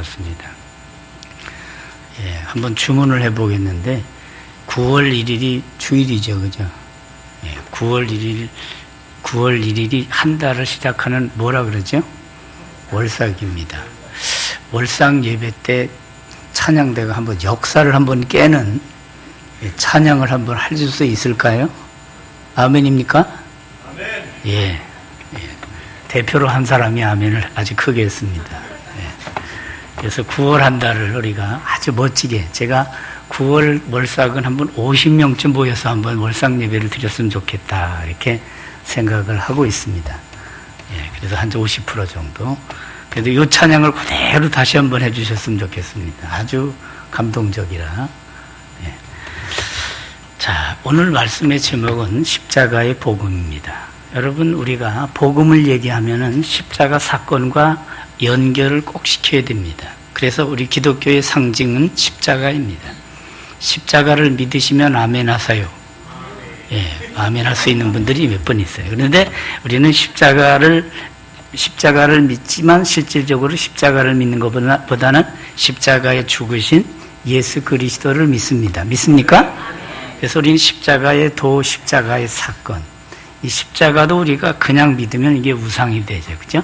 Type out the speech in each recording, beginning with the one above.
같습니다. 예, 한번 주문을 해보겠는데 9월 1일이 주일이죠, 그죠? 예, 9월 1일이 한 달을 시작하는 뭐라 그러죠? 월삭입니다. 월삭 예배 때 찬양대가 한번 역사를 한번 깨는 찬양을 한번 할 수 있을까요? 아멘입니까? 아멘. 예. 대표로 한 사람이 아멘을 아주 크게 했습니다. 예. 그래서 9월 한 달을 우리가 아주 멋지게, 제가 9월 월삭은 한번 50명쯤 모여서 한번 월삭 예배를 드렸으면 좋겠다, 이렇게 생각을 하고 있습니다. 예. 그래서 한 50% 정도. 그래도 이 찬양을 그대로 다시 한번 해주셨으면 좋겠습니다. 아주 감동적이라. 예. 자, 오늘 말씀의 제목은 십자가의 복음입니다. 여러분, 우리가 복음을 얘기하면은 십자가 사건과 연결을 꼭 시켜야 됩니다. 그래서 우리 기독교의 상징은 십자가입니다. 십자가를 믿으시면 아멘 하세요. 예, 아멘 할 수 있는 분들이 몇 분 있어요. 그런데 우리는 십자가를 믿지만 실질적으로 십자가를 믿는 것보다는 십자가에 죽으신 예수 그리스도를 믿습니다. 믿습니까? 그래서 우리는 십자가의 도, 십자가의 사건, 이 십자가도 우리가 그냥 믿으면 이게 우상이 되죠. 그죠?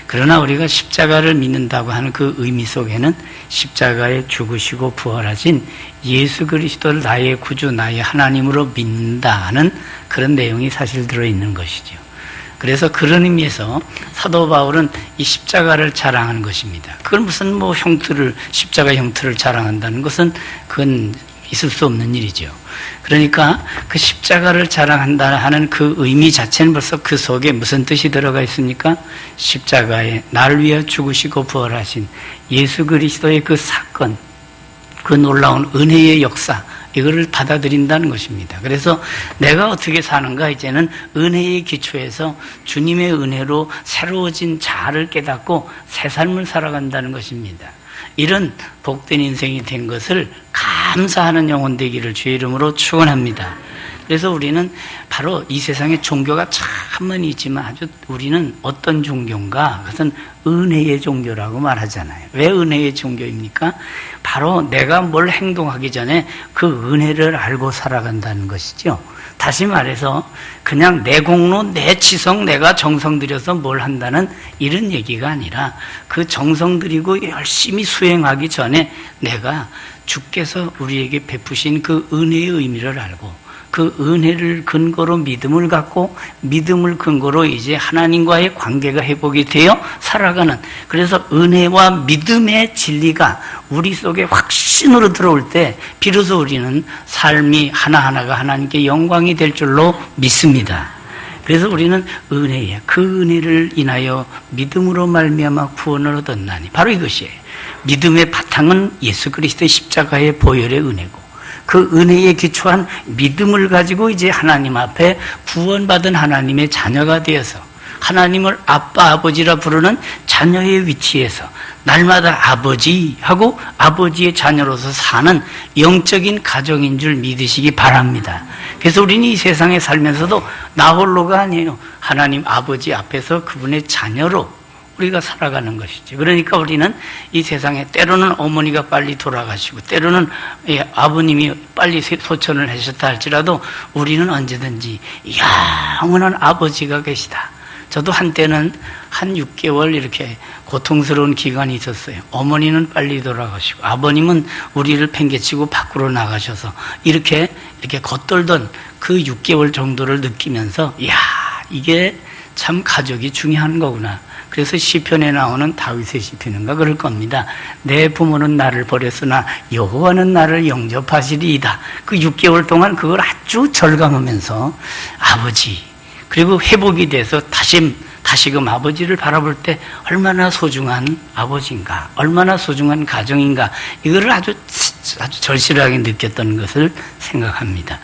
그러나 우리가 십자가를 믿는다고 하는 그 의미 속에는 십자가에 죽으시고 부활하신 예수 그리스도를 나의 구주, 나의 하나님으로 믿는다는 그런 내용이 사실 들어있는 것이죠. 그래서 그런 의미에서 사도 바울은 이 십자가를 자랑하는 것입니다. 그건 무슨 십자가 형틀을 자랑한다는 것은 그건 있을 수 없는 일이죠. 그러니까 그 십자가를 자랑한다 하는 그 의미 자체는 벌써 그 속에 무슨 뜻이 들어가 있습니까? 십자가에 나를 위해 죽으시고 부활하신 예수 그리스도의 그 사건, 그 놀라운 은혜의 역사, 이거를 받아들인다는 것입니다. 그래서 내가 어떻게 사는가, 이제는 은혜의 기초에서 주님의 은혜로 새로워진 자아를 깨닫고 새 삶을 살아간다는 것입니다. 이런 복된 인생이 된 것을 감사하는 영혼 되기를 주의 이름으로 축원합니다. 그래서 우리는 바로 이 세상에 종교가 참 많이 있지만 아주 우리는 어떤 종교인가? 그것은 은혜의 종교라고 말하잖아요. 왜 은혜의 종교입니까? 바로 내가 뭘 행동하기 전에 그 은혜를 알고 살아간다는 것이죠. 다시 말해서 그냥 내 공로, 내 치성, 내가 정성 들여서 뭘 한다는 이런 얘기가 아니라 그 정성 들이고 열심히 수행하기 전에 내가 주께서 우리에게 베푸신 그 은혜의 의미를 알고 그 은혜를 근거로 믿음을 갖고 믿음을 근거로 이제 하나님과의 관계가 회복이 되어 살아가는, 그래서 은혜와 믿음의 진리가 우리 속에 확신으로 들어올 때 비로소 우리는 삶이 하나하나가 하나님께 영광이 될 줄로 믿습니다. 그래서 우리는 은혜에, 그 은혜를 인하여 믿음으로 말미암아 구원을 얻었나니, 바로 이것이에요. 믿음의 바탕은 예수 그리스도의 십자가의 보혈의 은혜고, 그 은혜에 기초한 믿음을 가지고 이제 하나님 앞에 구원받은 하나님의 자녀가 되어서 하나님을 아빠, 아버지라 부르는 자녀의 위치에서 날마다 아버지하고 아버지의 자녀로서 사는 영적인 가정인 줄 믿으시기 바랍니다. 그래서 우리는 이 세상에 살면서도 나 홀로가 아니에요. 하나님 아버지 앞에서 그분의 자녀로 우리가 살아가는 것이죠. 그러니까 우리는 이 세상에 때로는 어머니가 빨리 돌아가시고 때로는 아버님이 빨리 소천을 하셨다 할지라도 우리는 언제든지 영원한 아버지가 계시다. 저도 한때는 한 6개월 이렇게 고통스러운 기간이 있었어요. 어머니는 빨리 돌아가시고 아버님은 우리를 팽개치고 밖으로 나가셔서 이렇게 겉돌던 그 6개월 정도를 느끼면서 이게 참 가족이 중요한 거구나. 그래서 시편에 나오는 다윗의 시편인가 그럴 겁니다. 내 부모는 나를 버렸으나 여호와는 나를 영접하시리이다. 그 6개월 동안 그걸 아주 절감하면서 아버지, 그리고 회복이 돼서 다시금 아버지를 바라볼 때 얼마나 소중한 아버지인가, 얼마나 소중한 가정인가, 이거를 아주 절실하게 느꼈던 것을 생각합니다.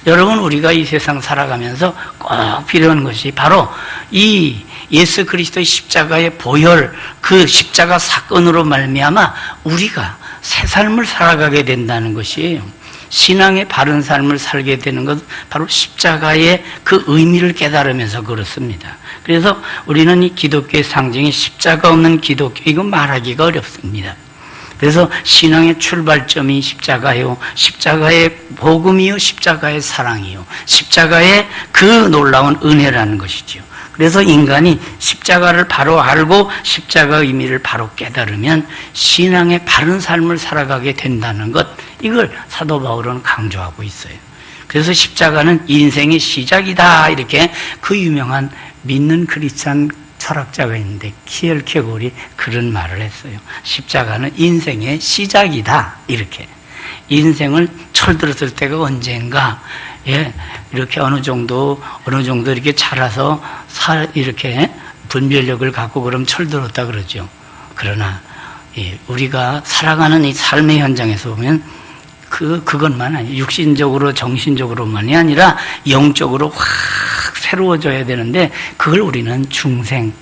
여러분, 우리가 이 세상 살아가면서 꼭 필요한 것이 바로 이 예수 그리스도의 십자가의 보혈, 그 십자가 사건으로 말미암아 우리가 새 삶을 살아가게 된다는 것이에요. 신앙의 바른 삶을 살게 되는 것, 바로 십자가의 그 의미를 깨달으면서 그렇습니다. 그래서 우리는 이 기독교의 상징이 십자가 없는 기독교, 이건 말하기가 어렵습니다. 그래서 신앙의 출발점이 십자가요, 십자가의 복음이요, 십자가의 사랑이요, 십자가의 그 놀라운 은혜라는 것이지요. 그래서 인간이 십자가를 바로 알고 십자가의 의미를 바로 깨달으면 신앙의 바른 삶을 살아가게 된다는 것, 이걸 사도 바울은 강조하고 있어요. 그래서 십자가는 인생의 시작이다, 이렇게 그 유명한 믿는 크리스찬 철학자가 있는데 키엘케고르이 그런 말을 했어요. 십자가는 인생의 시작이다, 이렇게. 인생을 철들었을 때가 언젠가, 예, 이렇게 어느 정도 이렇게 자라서 이렇게 분별력을 갖고 그럼 철들었다 그러죠. 그러나 예, 우리가 살아가는 이 삶의 현장에서 보면 그것만 아니에요. 육신적으로 정신적으로만이 아니라 영적으로 확 새로워져야 되는데 그걸 우리는 중생,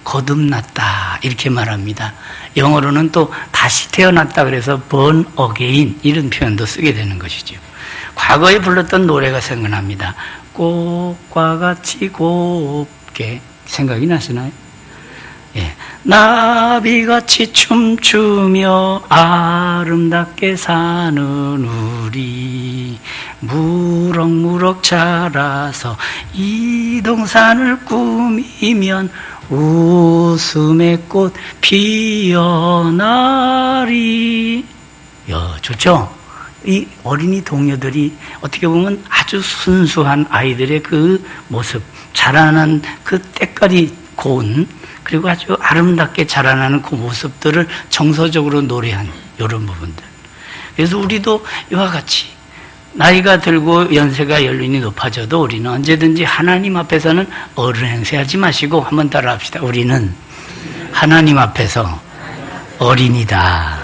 거듭났다, 이렇게 말합니다. 영어로는 또 다시 태어났다 그래서 born again, 이런 표현도 쓰게 되는 것이죠. 과거에 불렀던 노래가 생각납니다. 꽃과 같이 곱게, 생각이 나시나요? 예. 나비같이 춤추며 아름답게 사는 우리, 무럭무럭 자라서 이 동산을 꾸미면 웃음의 꽃 피어나리. 야, 좋죠? 이 어린이 동료들이 어떻게 보면 아주 순수한 아이들의 그 모습, 자라난 그 때깔이 고운, 그리고 아주 아름답게 자라나는 그 모습들을 정서적으로 노래한 이런 부분들. 그래서 우리도 이와 같이 나이가 들고 연세가 연륜이 높아져도 우리는 언제든지 하나님 앞에서는 어른 행세하지 마시고 한번 따라합시다. 우리는 하나님 앞에서 어린이다.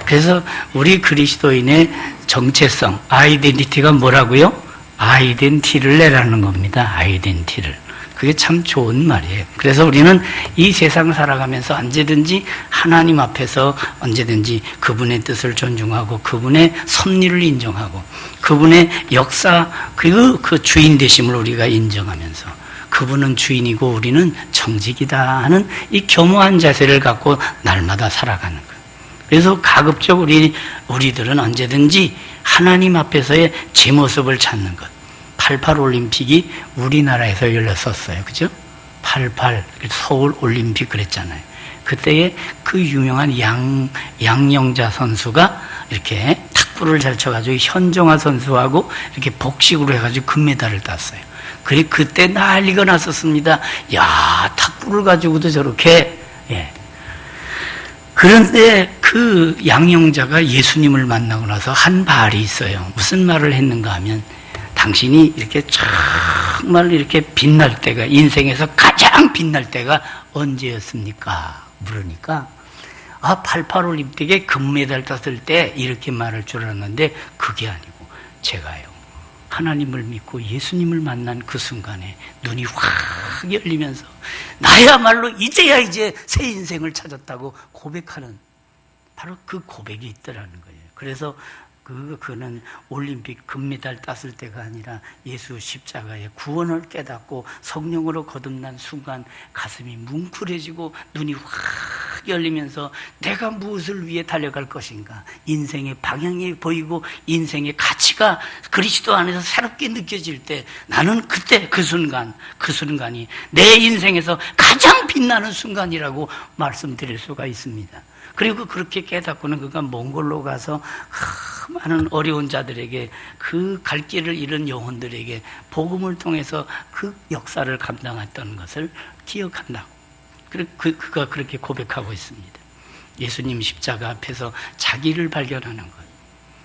그래서 우리 그리스도인의 정체성, 아이덴티티가 뭐라고요? 아이덴티를 내라는 겁니다. 아이덴티를. 그게 참 좋은 말이에요. 그래서 우리는 이 세상 살아가면서 언제든지 하나님 앞에서 언제든지 그분의 뜻을 존중하고 그분의 섭리를 인정하고 그분의 역사, 그 주인 되심을 우리가 인정하면서 그분은 주인이고 우리는 정직이다 하는 이 겸허한 자세를 갖고 날마다 살아가는 거예요. 그래서 가급적 우리들은 언제든지 하나님 앞에서의 제 모습을 찾는 것. 88 올림픽이 우리나라에서 열렸었어요. 그죠? 88 서울 올림픽 그랬잖아요. 그때에 그 유명한 양영자 선수가 이렇게 탁구를 잘 쳐가지고 현정화 선수하고 이렇게 복식으로 해가지고 금메달을 땄어요. 그때 난리가 났었습니다. 야, 탁구를 가지고도 저렇게, 예. 그런데 그 양영자가 예수님을 만나고 나서 한 말이 있어요. 무슨 말을 했는가 하면, 당신이 이렇게 정말 이렇게 빛날 때가, 인생에서 가장 빛날 때가 언제였습니까? 물으니까, 88 올림픽에 금메달 땄을 때 이렇게 말할 줄 알았는데, 그게 아니고, 제가요, 하나님을 믿고 예수님을 만난 그 순간에 눈이 확 열리면서, 나야말로 이제야 새 인생을 찾았다고 고백하는, 바로 그 고백이 있더라는 거예요. 그래서 그는 올림픽 금메달 땄을 때가 아니라 예수 십자가의 구원을 깨닫고 성령으로 거듭난 순간 가슴이 뭉클해지고 눈이 확 열리면서 내가 무엇을 위해 달려갈 것인가, 인생의 방향이 보이고 인생의 가치가 그리스도 안에서 새롭게 느껴질 때 나는 그때 그 순간이 내 인생에서 가장 빛나는 순간이라고 말씀드릴 수가 있습니다. 그리고 그렇게 깨닫고는 그가 몽골로 가서 많은 어려운 자들에게, 그 갈 길을 잃은 영혼들에게 복음을 통해서 그 역사를 감당했던 것을 기억한다고. 그가 그렇게 고백하고 있습니다. 예수님 십자가 앞에서 자기를 발견하는 것.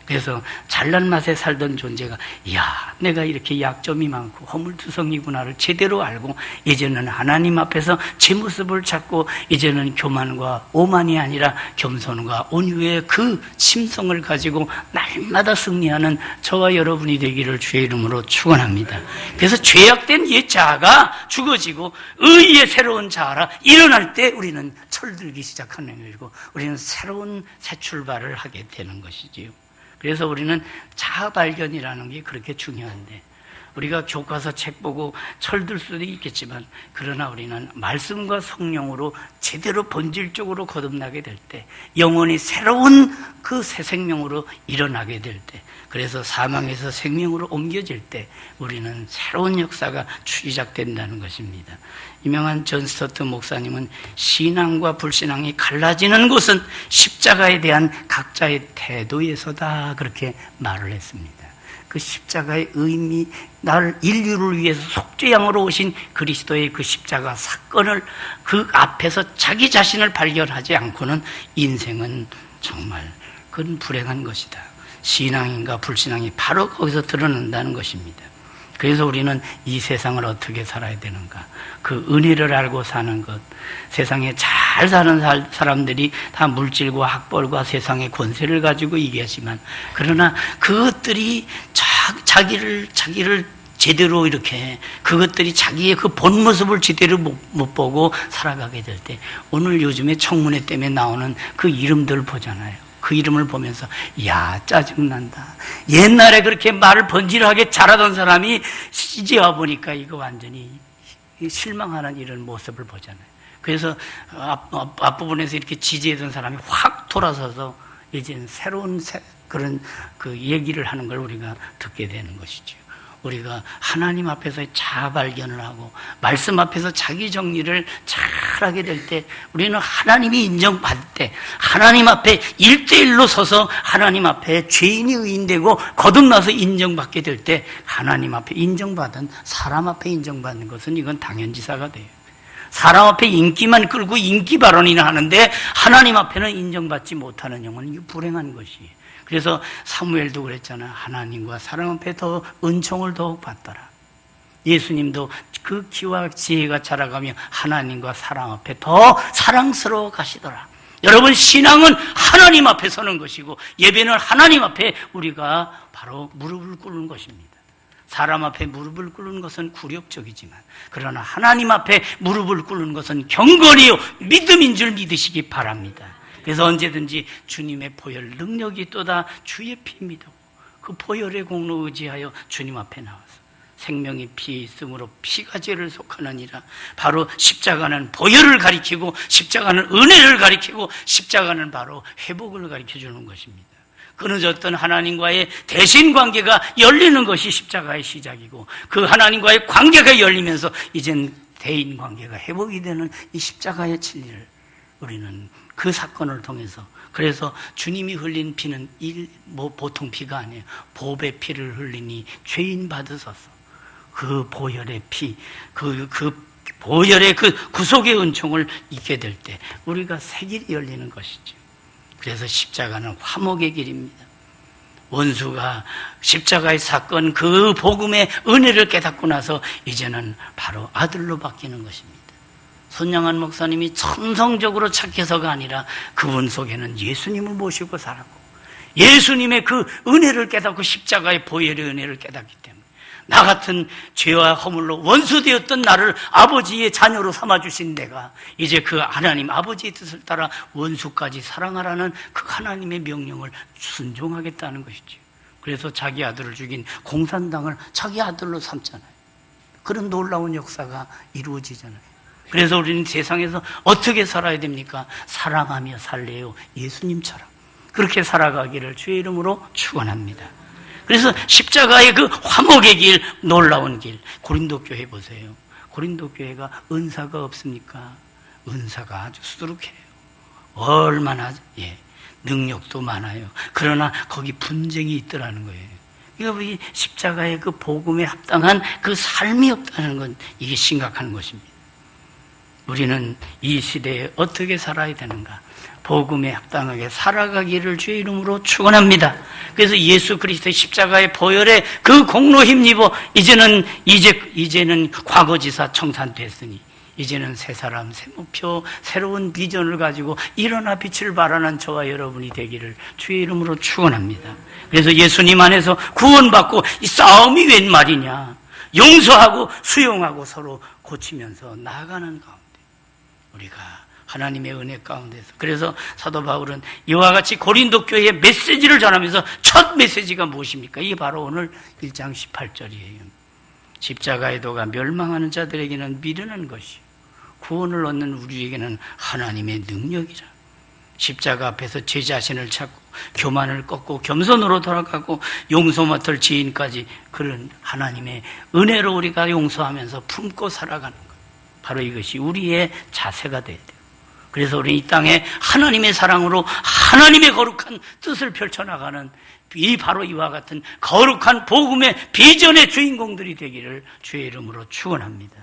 그래서 잘난 맛에 살던 존재가, 이야, 내가 이렇게 약점이 많고 허물투성이구나를 제대로 알고 이제는 하나님 앞에서 제 모습을 찾고 이제는 교만과 오만이 아니라 겸손과 온유의 그 심성을 가지고 날마다 승리하는 저와 여러분이 되기를 주의 이름으로 축원합니다. 그래서 죄악된 옛 자아가 죽어지고 의의 새로운 자아라 일어날 때 우리는 철들기 시작하는 일이고 우리는 새로운 새 출발을 하게 되는 것이지요. 그래서 우리는 자아 발견이라는 게 그렇게 중요한데, 우리가 교과서 책 보고 철들 수도 있겠지만, 그러나 우리는 말씀과 성령으로 제대로 본질적으로 거듭나게 될 때, 영혼이 새로운 그 새 생명으로 일어나게 될 때, 그래서 사망에서 생명으로 옮겨질 때 우리는 새로운 역사가 시작된다는 것입니다. 유명한 존 스토트 목사님은 신앙과 불신앙이 갈라지는 곳은 십자가에 대한 각자의 태도에서다, 그렇게 말을 했습니다. 그 십자가의 의미, 나를 인류를 위해서 속죄양으로 오신 그리스도의 그 십자가 사건을 그 앞에서 자기 자신을 발견하지 않고는 인생은 정말 그건 불행한 것이다. 신앙인가 불신앙이 바로 거기서 드러난다는 것입니다. 그래서 우리는 이 세상을 어떻게 살아야 되는가, 그 은혜를 알고 사는 것. 세상에 잘 사는 사람들이 다 물질과 학벌과 세상의 권세를 가지고 얘기하지만, 그러나 그것들이 자기를 제대로 이렇게, 그것들이 자기의 그 본 모습을 제대로 못 보고 살아가게 될 때, 오늘 요즘에 청문회 때문에 나오는 그 이름들 보잖아요. 그 이름을 보면서 야, 짜증난다. 옛날에 그렇게 말을 번질하게 잘하던 사람이 이제 와보니까 이거 완전히 실망하는 이런 모습을 보잖아요. 그래서 앞부분에서 이렇게 지지했던 사람이 확 돌아서서 이제는 새로운 그런 그 얘기를 하는 걸 우리가 듣게 되는 것이죠. 우리가 하나님 앞에서 자발견을 하고 말씀 앞에서 자기 정리를 잘하게 될 때, 우리는 하나님이 인정받을 때, 하나님 앞에 1대1로 서서 하나님 앞에 죄인이 의인되고 거듭나서 인정받게 될 때, 하나님 앞에 인정받은, 사람 앞에 인정받는 것은 이건 당연지사가 돼요. 사람 앞에 인기만 끌고 인기 발언이나 하는데 하나님 앞에는 인정받지 못하는 영혼은 이거 불행한 것이에요. 그래서 사무엘도 그랬잖아. 하나님과 사람 앞에 더 은총을 더욱 받더라. 예수님도 그 기와 지혜가 자라가며 하나님과 사람 앞에 더 사랑스러워 가시더라. 여러분, 신앙은 하나님 앞에 서는 것이고, 예배는 하나님 앞에 우리가 바로 무릎을 꿇는 것입니다. 사람 앞에 무릎을 꿇는 것은 굴욕적이지만, 그러나 하나님 앞에 무릎을 꿇는 것은 경건이요 믿음인 줄 믿으시기 바랍니다. 그래서 언제든지 주님의 보혈 능력이 있도다, 주의 피입니다. 그 보혈의 공로 의지하여 주님 앞에 나와서 생명이 피에 있으므로 피가 죄를 속하느니라. 바로 십자가는 보혈을 가리키고, 십자가는 은혜를 가리키고, 십자가는 바로 회복을 가리켜주는 것입니다. 끊어졌던 하나님과의 대신 관계가 열리는 것이 십자가의 시작이고, 그 하나님과의 관계가 열리면서 이젠 대인 관계가 회복이 되는 이 십자가의 진리를 우리는 그 사건을 통해서, 그래서 주님이 흘린 피는 보통 피가 아니에요. 보배 피를 흘리니 죄인 받으소서. 그 보혈의 피, 그 보혈의 그 구속의 은총을 잊게 될 때 우리가 새 길이 열리는 것이죠. 그래서 십자가는 화목의 길입니다. 원수가 십자가의 사건, 그 복음의 은혜를 깨닫고 나서 이제는 바로 아들로 바뀌는 것입니다. 손양한 목사님이 천성적으로 착해서가 아니라 그분 속에는 예수님을 모시고 살았고, 예수님의 그 은혜를 깨닫고 십자가의 보혈의 은혜를 깨닫기 때문에, 나 같은 죄와 허물로 원수되었던 나를 아버지의 자녀로 삼아주신 내가 이제 그 하나님 아버지의 뜻을 따라 원수까지 사랑하라는 그 하나님의 명령을 순종하겠다는 것이죠. 그래서 자기 아들을 죽인 공산당을 자기 아들로 삼잖아요. 그런 놀라운 역사가 이루어지잖아요. 그래서 우리는 세상에서 어떻게 살아야 됩니까? 사랑하며 살래요. 예수님처럼 그렇게 살아가기를 주의 이름으로 축원합니다. 그래서 십자가의 그 화목의 길, 놀라운 길. 고린도 교회 보세요. 고린도 교회가 은사가 없습니까? 은사가 아주 수두룩해요. 얼마나 능력도 많아요. 그러나 거기 분쟁이 있더라는 거예요. 그러니까 이 십자가의 그 복음에 합당한 그 삶이 없다는 건 이게 심각한 것입니다. 우리는 이 시대에 어떻게 살아야 되는가? 복음에 합당하게 살아가기를 주의 이름으로 축원합니다. 그래서 예수 그리스도의 십자가의 보혈에 그 공로 힘입어 이제는 과거지사 청산됐으니 이제는 새 사람, 새 목표, 새로운 비전을 가지고 일어나 빛을 발하는 저와 여러분이 되기를 주의 이름으로 축원합니다. 그래서 예수님 안에서 구원받고 이 싸움이 웬 말이냐? 용서하고 수용하고 서로 고치면서 나아가는 가운데 우리가 하나님의 은혜 가운데서, 그래서 사도 바울은 이와 같이 고린도 교회에 메시지를 전하면서 첫 메시지가 무엇입니까? 이게 바로 오늘 1장 18절이에요. 십자가의 도가 멸망하는 자들에게는 미련한 것이, 구원을 얻는 우리에게는 하나님의 능력이라. 십자가 앞에서 제 자신을 찾고 교만을 꺾고 겸손으로 돌아가고 용서 맡을 지인까지, 그런 하나님의 은혜로 우리가 용서하면서 품고 살아가는 것, 바로 이것이 우리의 자세가 돼야 돼요. 그래서 우리 이 땅에 하나님의 사랑으로 하나님의 거룩한 뜻을 펼쳐나가는, 바로 이와 같은 거룩한 복음의 비전의 주인공들이 되기를 주의 이름으로 축원합니다.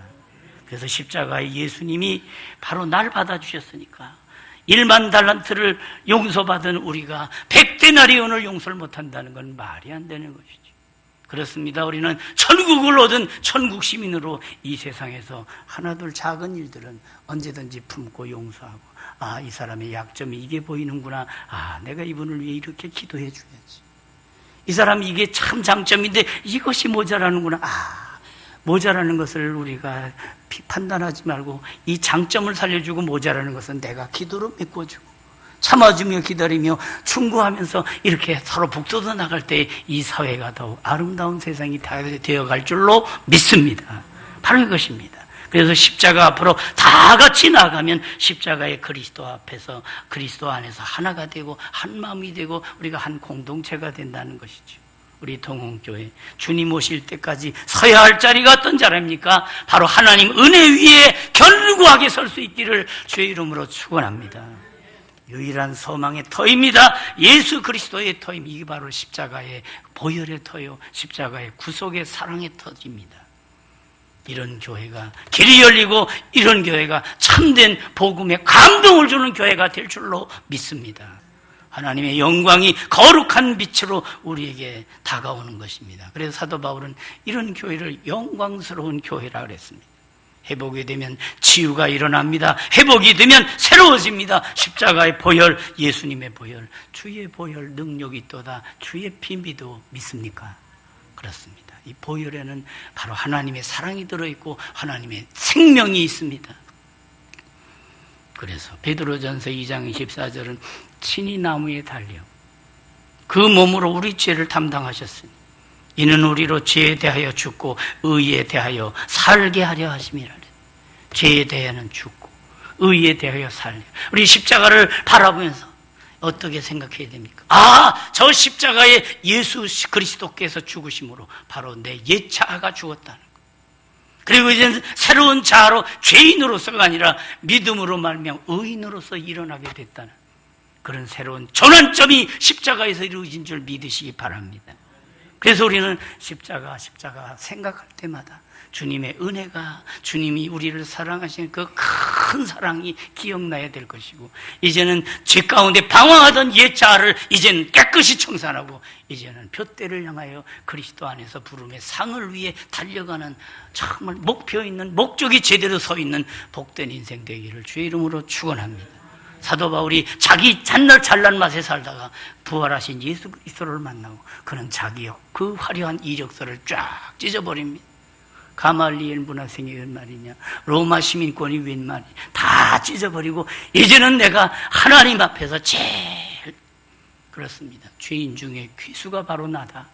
그래서 십자가의 예수님이 바로 날 받아주셨으니까 1만 달란트를 용서받은 우리가 100데나리온을 용서를 못한다는 건 말이 안 되는 것이죠. 그렇습니다. 우리는 천국을 얻은 천국 시민으로 이 세상에서 하나둘 작은 일들은 언제든지 품고 용서하고, 아, 이 사람의 약점이 이게 보이는구나, 아, 내가 이분을 위해 이렇게 기도해 줘야지, 이 사람이 이게 참 장점인데 이것이 모자라는구나, 아, 모자라는 것을 우리가 판단하지 말고 이 장점을 살려주고 모자라는 것은 내가 기도로 메꿔주고 참아주며 기다리며 충고하면서 이렇게 서로 북돋아 나갈 때 이 사회가 더욱 아름다운 세상이 되어갈 줄로 믿습니다. 바로 이것입니다. 그래서 십자가 앞으로 다 같이 나가면 십자가의 그리스도 앞에서, 그리스도 안에서 하나가 되고 한 마음이 되고 우리가 한 공동체가 된다는 것이죠. 우리 동홍교회 주님 오실 때까지 서야 할 자리가 어떤 자리입니까? 바로 하나님 은혜 위에 견고하게 설 수 있기를 주의 이름으로 축원합니다. 유일한 소망의 터입니다. 예수 그리스도의 터임, 이게 바로 십자가의 보혈의 터요, 십자가의 구속의 사랑의 터입니다. 이런 교회가 길이 열리고 이런 교회가 참된 복음에 감동을 주는 교회가 될 줄로 믿습니다. 하나님의 영광이 거룩한 빛으로 우리에게 다가오는 것입니다. 그래서 사도 바울은 이런 교회를 영광스러운 교회라 그랬습니다. 회복이 되면 치유가 일어납니다. 회복이 되면 새로워집니다. 십자가의 보혈, 예수님의 보혈, 주의 보혈 능력이 있도다. 주의 피 믿어 믿습니까? 그렇습니다. 이 보혈에는 바로 하나님의 사랑이 들어있고 하나님의 생명이 있습니다. 그래서 베드로전서 2장 24절은 친히 나무에 달려 그 몸으로 우리 죄를 담당하셨으니 이는 우리로 죄에 대하여 죽고 의에 대하여 살게 하려 하심이라. 죄에 대하여는 죽고 의에 대하여 살려. 우리 십자가를 바라보면서 어떻게 생각해야 됩니까? 아, 저 십자가에 예수 그리스도께서 죽으심으로 바로 내 옛 자아가 죽었다는 것. 그리고 이제는 새로운 자아로 죄인으로서가 아니라 믿음으로 말미암아 의인으로서 일어나게 됐다는 그런 새로운 전환점이 십자가에서 이루어진 줄 믿으시기 바랍니다. 그래서 우리는 십자가 생각할 때마다 주님의 은혜가, 주님이 우리를 사랑하시는 그 큰 사랑이 기억나야 될 것이고, 이제는 죄 가운데 방황하던 옛 자아를 이제는 깨끗이 청산하고 이제는 둯대를 향하여 그리스도 안에서 부름의 상을 위해 달려가는 정말 목표 있는, 목적이 제대로 서 있는 복된 인생 되기를 주의 이름으로 축원합니다. 사도 바울이 자기 잘난 맛에 살다가 부활하신 예수 그리스도를 만나고 그는 자기 그 화려한 이력서를 쫙 찢어버립니다. 가말리엘 문화생이 웬 말이냐, 로마 시민권이 웬 말이냐, 다 찢어버리고 이제는 내가 하나님 앞에서 제일, 그렇습니다, 죄인 중에 귀수가 바로 나다.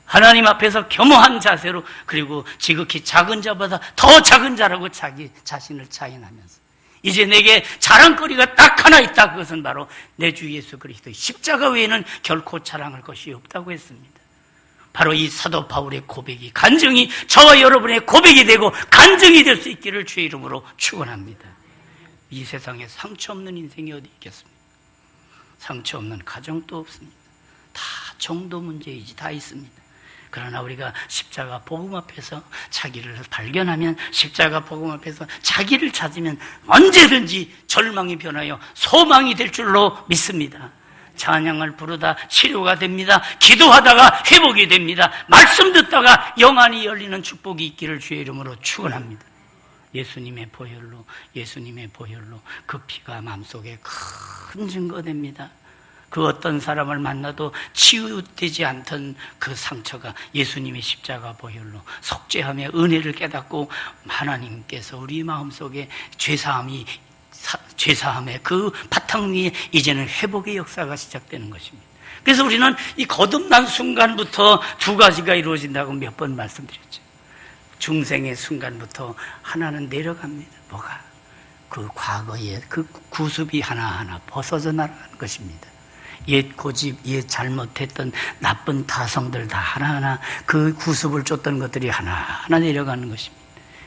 하나님 앞에서 겸허한 자세로, 그리고 지극히 작은 자보다 더 작은 자라고 자기 자신을 자인하면서 이제 내게 자랑거리가 딱 하나 있다. 그것은 바로 내 주 예수 그리스도의 십자가 외에는 결코 자랑할 것이 없다고 했습니다. 바로 이 사도 바울의 고백이, 간증이 저와 여러분의 고백이 되고 간증이 될 수 있기를 주의 이름으로 축원합니다. 이 세상에 상처 없는 인생이 어디 있겠습니까? 상처 없는 가정도 없습니다. 다 정도 문제이지 다 있습니다. 그러나 우리가 십자가 복음 앞에서 자기를 발견하면, 십자가 복음 앞에서 자기를 찾으면 언제든지 절망이 변하여 소망이 될 줄로 믿습니다. 찬양을 부르다 치료가 됩니다. 기도하다가 회복이 됩니다. 말씀 듣다가 영안이 열리는 축복이 있기를 주의 이름으로 축원합니다. 예수님의 보혈로 그 피가 마음속에 큰 증거됩니다. 그 어떤 사람을 만나도 치유되지 않던 그 상처가 예수님의 십자가 보혈로 속죄하며 은혜를 깨닫고 하나님께서 우리 마음속에 죄사함의 그 바탕 위에 이제는 회복의 역사가 시작되는 것입니다. 그래서 우리는 이 거듭난 순간부터 두 가지가 이루어진다고 몇 번 말씀드렸죠. 중생의 순간부터 하나는 내려갑니다. 뭐가? 그 과거의 그 구습이 하나하나 벗어져 나가는 것입니다. 옛 고집, 옛 잘못했던 나쁜 타성들 다 하나하나 그 구습을 쫓던 것들이 하나하나 내려가는 것입니다.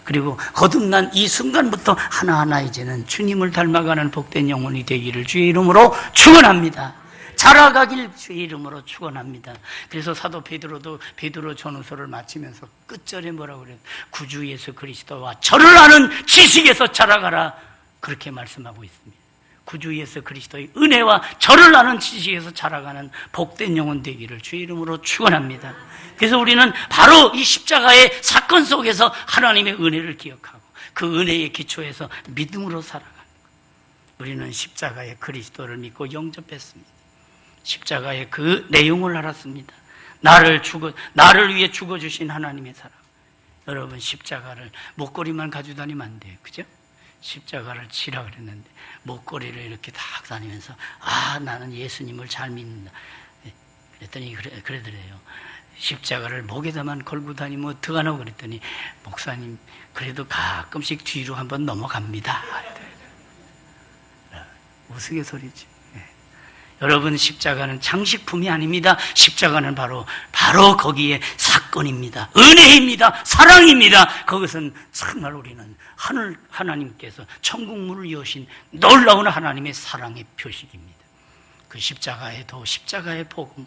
그리고 거듭난 이 순간부터 하나하나 이제는 주님을 닮아가는 복된 영혼이 되기를 주의 이름으로 축원합니다. 자라가길 주의 이름으로 축원합니다. 그래서 사도 베드로도 베드로 전후서를 마치면서 끝절에 뭐라고 그래요? 구주 예수 그리스도와 저를 아는 지식에서 자라가라, 그렇게 말씀하고 있습니다. 구주 예수 그리스도의 은혜와 저를 아는 지식에서 자라가는 복된 영혼 되기를 주의 이름으로 축원합니다. 그래서 우리는 바로 이 십자가의 사건 속에서 하나님의 은혜를 기억하고 그 은혜의 기초에서 믿음으로 살아가는 거예요. 우리는 십자가의 그리스도를 믿고 영접했습니다. 십자가의 그 내용을 알았습니다. 나를 위해 죽어주신 하나님의 사랑. 여러분, 십자가를 목걸이만 가지고 다니면 안 돼요. 그죠? 십자가를 치라 그랬는데 목걸이를 이렇게 딱 다니면서 나는 예수님을 잘 믿는다. 그랬더니 그러더래요. 십자가를 목에다만 걸고 다니면 어떡하나 그랬더니 목사님 그래도 가끔씩 뒤로 한번 넘어갑니다. 우스갯소리지. 여러분, 십자가는 장식품이 아닙니다. 십자가는 바로 거기에 사건입니다. 은혜입니다. 사랑입니다. 그것은 정말 우리는 하나님께서 천국문을 여신 놀라운 하나님의 사랑의 표식입니다. 그 십자가의 도, 십자가의 복음,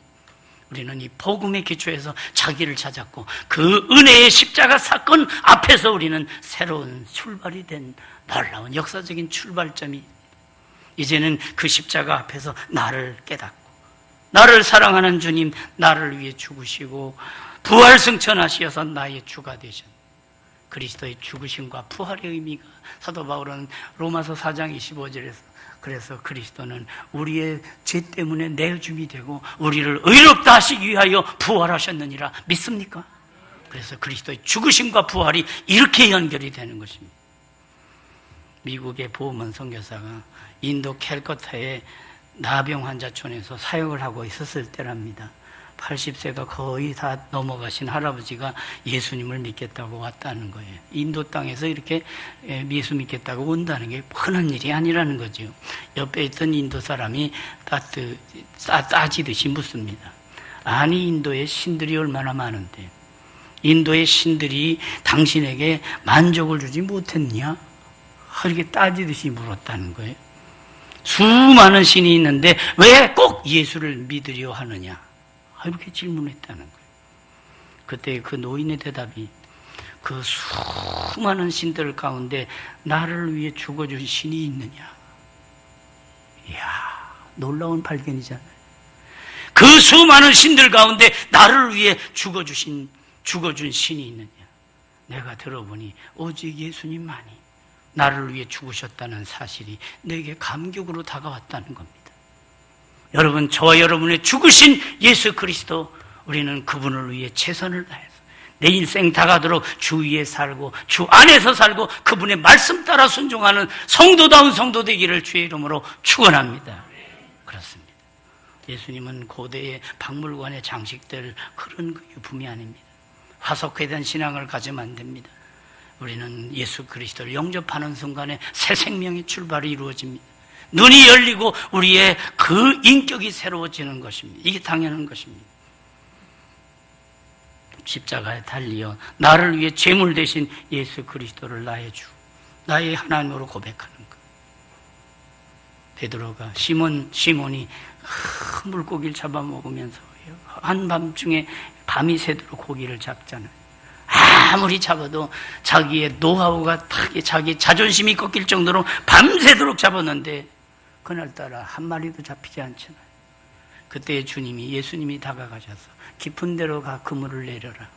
우리는 이 복음의 기초에서 자기를 찾았고 그 은혜의 십자가 사건 앞에서 우리는 새로운 출발이 된 놀라운 역사적인 출발점이, 이제는 그 십자가 앞에서 나를 깨닫고 나를 사랑하는 주님, 나를 위해 죽으시고 부활승천하시어서 나의 주가 되셨네. 그리스도의 죽으심과 부활의 의미가, 사도 바울은 로마서 4장 25절에서 그래서 그리스도는 우리의 죄 때문에 내줌이 되고 우리를 의롭다 하시기 위하여 부활하셨느니라. 믿습니까? 그래서 그리스도의 죽으심과 부활이 이렇게 연결이 되는 것입니다. 미국의 보험원 선교사가 인도 캘커타의 나병 환자촌에서 사역을 하고 있었을 때랍니다. 80세가 거의 다 넘어가신 할아버지가 예수님을 믿겠다고 왔다는 거예요. 인도 땅에서 이렇게 예수 믿겠다고 온다는 게 흔한 일이 아니라는 거죠. 옆에 있던 인도 사람이 따지듯이 묻습니다. 아니, 인도에 신들이 얼마나 많은데 인도의 신들이 당신에게 만족을 주지 못했냐? 이렇게 따지듯이 물었다는 거예요. 수많은 신이 있는데 왜 꼭 예수를 믿으려 하느냐? 이렇게 질문했다는 거예요. 그때 그 노인의 대답이, 그 수많은 신들 가운데 나를 위해 죽어준 신이 있느냐? 이야, 놀라운 발견이잖아요. 그 수많은 신들 가운데 나를 위해 죽어준 신이 있느냐? 내가 들어보니 오직 예수님만이 나를 위해 죽으셨다는 사실이 내게 감격으로 다가왔다는 겁니다. 여러분, 저와 여러분의 죽으신 예수 그리스도, 우리는 그분을 위해 최선을 다해서 내 인생 다가도록 주 위에 살고 주 안에서 살고 그분의 말씀 따라 순종하는 성도다운 성도 되기를 주의 이름으로 축원합니다. 그렇습니다. 예수님은 고대의 박물관에 장식될 그런 그 유품이 아닙니다. 화석회된 신앙을 가지면 안 됩니다. 우리는 예수 그리스도를 영접하는 순간에 새 생명의 출발이 이루어집니다. 눈이 열리고 우리의 그 인격이 새로워지는 것입니다. 이게 당연한 것입니다. 십자가에 달리어 나를 위해 제물 대신 예수 그리스도를 나의 주, 나의 하나님으로 고백하는 것. 베드로가 시몬이 물고기를 잡아먹으면서 한밤중에 밤이 새도록 고기를 잡잖아요. 아무리 잡아도 자기의 노하우가 자기 자존심이 꺾일 정도로 밤새도록 잡았는데 그날따라 한 마리도 잡히지 않잖아요. 그때 예수님이 다가가셔서 깊은 데로 가 그물을 내려라.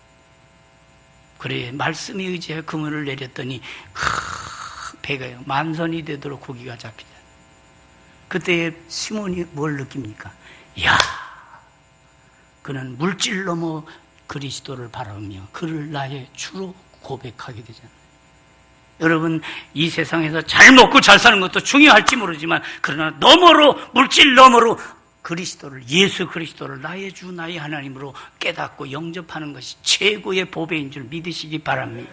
그래, 말씀에 의지해 그물을 내렸더니 배가요 만선이 되도록 고기가 잡히잖아요. 그때 시몬이 뭘 느낍니까? 이야, 그는 물질 넘어 그리스도를 바라보며 그를 나의 주로 고백하게 되잖아요. 여러분, 이 세상에서 잘 먹고 잘 사는 것도 중요할지 모르지만 그러나 물질 너머로 그리스도를, 예수 그리스도를 나의 주 나의 하나님으로 깨닫고 영접하는 것이 최고의 보배인 줄 믿으시기 바랍니다.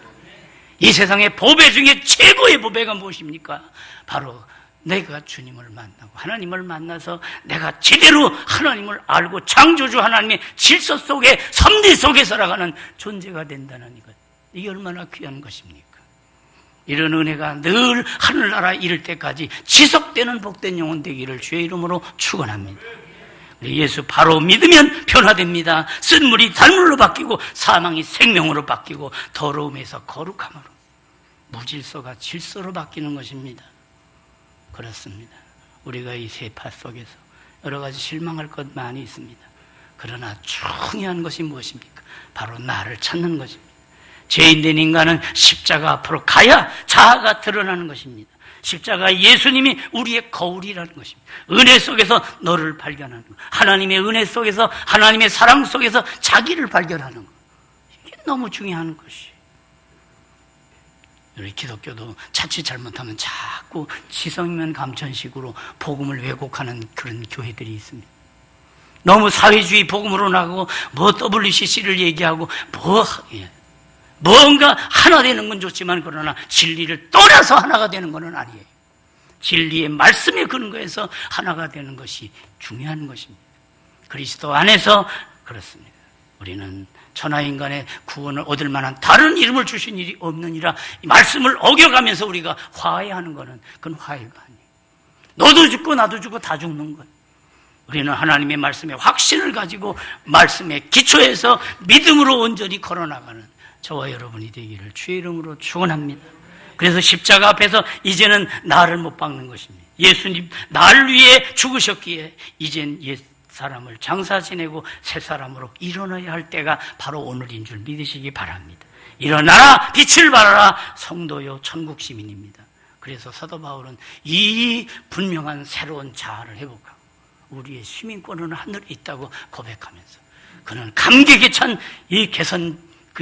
이 세상의 보배 중에 최고의 보배가 무엇입니까? 바로 내가 주님을 만나고 하나님을 만나서 내가 제대로 하나님을 알고 창조주 하나님의 질서 속에, 섭리 속에 살아가는 존재가 된다는 것. 이게 얼마나 귀한 것입니까? 이런 은혜가 늘 하늘나라 이를 때까지 지속되는 복된 영혼 되기를 주의 이름으로 축원합니다. 예수 바로 믿으면 변화됩니다. 쓴물이 단물로 바뀌고 사망이 생명으로 바뀌고 더러움에서 거룩함으로, 무질서가 질서로 바뀌는 것입니다. 그렇습니다. 우리가 이 세파 속에서 여러 가지 실망할 것 많이 있습니다. 그러나 중요한 것이 무엇입니까? 바로 나를 찾는 것입니다. 죄인된 인간은 십자가 앞으로 가야 자아가 드러나는 것입니다. 십자가 예수님이 우리의 거울이라는 것입니다. 은혜 속에서 너를 발견하는 것, 하나님의 은혜 속에서, 하나님의 사랑 속에서 자기를 발견하는 것, 이게 너무 중요한 것이에요. 우리 기독교도 자칫 잘못하면 자꾸 지성면 감천식으로 복음을 왜곡하는 그런 교회들이 있습니다. 너무 사회주의 복음으로 나가고 뭐 WCC를 얘기하고 뭔가 하나 되는 건 좋지만 그러나 진리를 떠나서 하나가 되는 건 아니에요. 진리의 말씀에 근거해서 하나가 되는 것이 중요한 것입니다. 그리스도 안에서 그렇습니다. 우리는 천하인간의 구원을 얻을 만한 다른 이름을 주신 일이 없느니라. 이 말씀을 어겨가면서 우리가 화해하는 것은 그건 화해가 아니에요. 너도 죽고 나도 죽고 다 죽는 것. 우리는 하나님의 말씀에 확신을 가지고 말씀에 기초해서 믿음으로 온전히 걸어나가는 저와 여러분이 되기를 주의 이름으로 축원합니다. 그래서 십자가 앞에서 이제는 나를 못 박는 것입니다. 예수님 나를 위해 죽으셨기에 이젠 옛 사람을 장사 지내고 새 사람으로 일어나야 할 때가 바로 오늘인 줄 믿으시기 바랍니다. 일어나라, 빛을 발하라, 성도요 천국 시민입니다. 그래서 사도 바울은 이 분명한 새로운 자아를 회복하고 우리의 시민권은 하늘에 있다고 고백하면서 그는 감격에 찬 이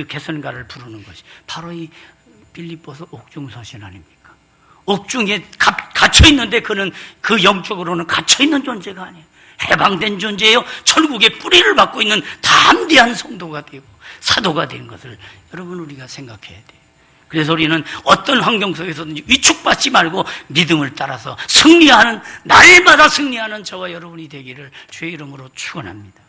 개선가를 부르는 것이 바로 이 빌립보서 옥중서신 아닙니까? 옥중에 갇혀 있는데 그는 그 영적으로는 갇혀 있는 존재가 아니에요. 해방된 존재예요. 천국의 뿌리를 받고 있는 담대한 성도가 되고 사도가 된 것을 여러분 우리가 생각해야 돼요. 그래서 우리는 어떤 환경 속에서든지 위축받지 말고 믿음을 따라서 승리하는, 날마다 승리하는 저와 여러분이 되기를 주의 이름으로 축원합니다.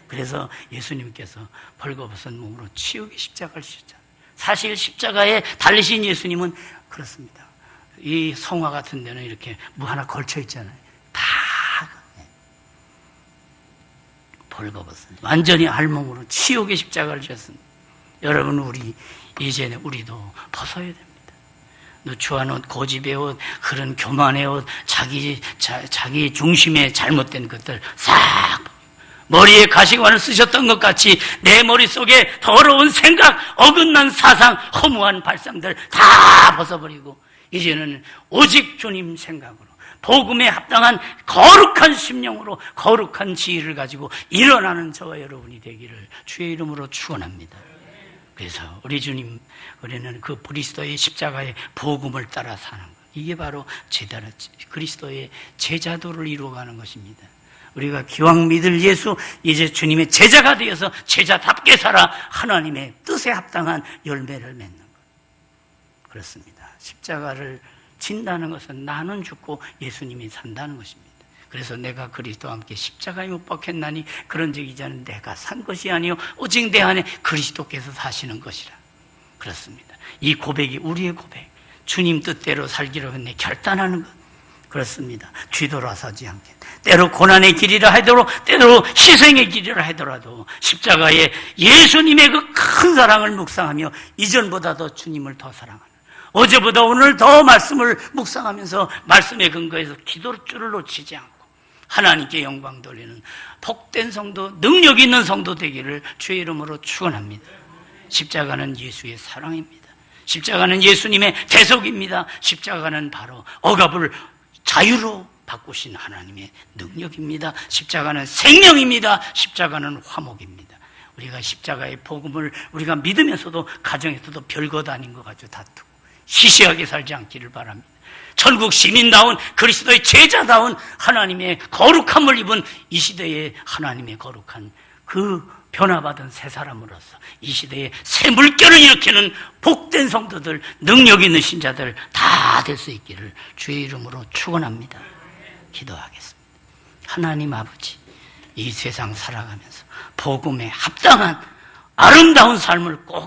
그래서 예수님께서 벌거벗은 몸으로 치유의 십자가를 지셨잖아요. 사실 십자가에 달리신 예수님은 그렇습니다. 이 성화 같은 데는 이렇게 뭐 하나 걸쳐 있잖아요. 다 벌거벗은 완전히 알몸으로 치유의 십자가를 지셨습니다. 여러분 이제는 우리도 벗어야 됩니다. 누추한 옷, 고집의 옷, 그런 교만의 옷, 자기 중심의 잘못된 것들 싹, 머리에 가시관을 쓰셨던 것 같이 내 머릿속에 더러운 생각, 어긋난 사상, 허무한 발상들 다 벗어버리고 이제는 오직 주님 생각으로 복음에 합당한 거룩한 심령으로 거룩한 지혜를 가지고 일어나는 저와 여러분이 되기를 주의 이름으로 축원합니다. 그래서 우리 주님, 우리는 그 그리스도의 십자가의 복음을 따라 사는 것, 이게 바로 그리스도의 제자도를 이루어가는 것입니다. 우리가 기왕 믿을 예수, 이제 주님의 제자가 되어서 제자답게 살아 하나님의 뜻에 합당한 열매를 맺는 것. 그렇습니다. 십자가를 진다는 것은 나는 죽고 예수님이 산다는 것입니다. 그래서 내가 그리스도와 함께 십자가에 못 박혔나니 그런 적이자는 내가 산 것이 아니요 오직 내 안에 그리스도께서 사시는 것이라. 그렇습니다. 이 고백이 우리의 고백, 주님 뜻대로 살기로 했네 결단하는 것. 그렇습니다. 뒤돌아서지 않게, 때로 고난의 길이라 하더라도 때로 희생의 길이라 하더라도 십자가에 예수님의 그 큰 사랑을 묵상하며 이전보다 더 주님을 더 사랑하는, 어제보다 오늘 더 말씀을 묵상하면서 말씀에 근거해서 기도줄을 놓치지 않고 하나님께 영광 돌리는 복된 성도, 능력 있는 성도 되기를 주의 이름으로 축원합니다. 십자가는 예수의 사랑입니다. 십자가는 예수님의 대속입니다. 십자가는 바로 억압을 자유로 바꾸신 하나님의 능력입니다. 십자가는 생명입니다. 십자가는 화목입니다. 우리가 십자가의 복음을 우리가 믿으면서도 가정에서도 별것 아닌 것 가지고 다투고 시시하게 살지 않기를 바랍니다. 천국 시민다운 그리스도의 제자다운 하나님의 거룩함을 입은 이 시대의 하나님의 거룩한 그 변화받은 새 사람으로서 이 시대에 새 물결을 일으키는 복된 성도들, 능력 있는 신자들 다 될 수 있기를 주의 이름으로 축원합니다. 기도하겠습니다. 하나님 아버지, 이 세상 살아가면서 복음에 합당한 아름다운 삶을 꼭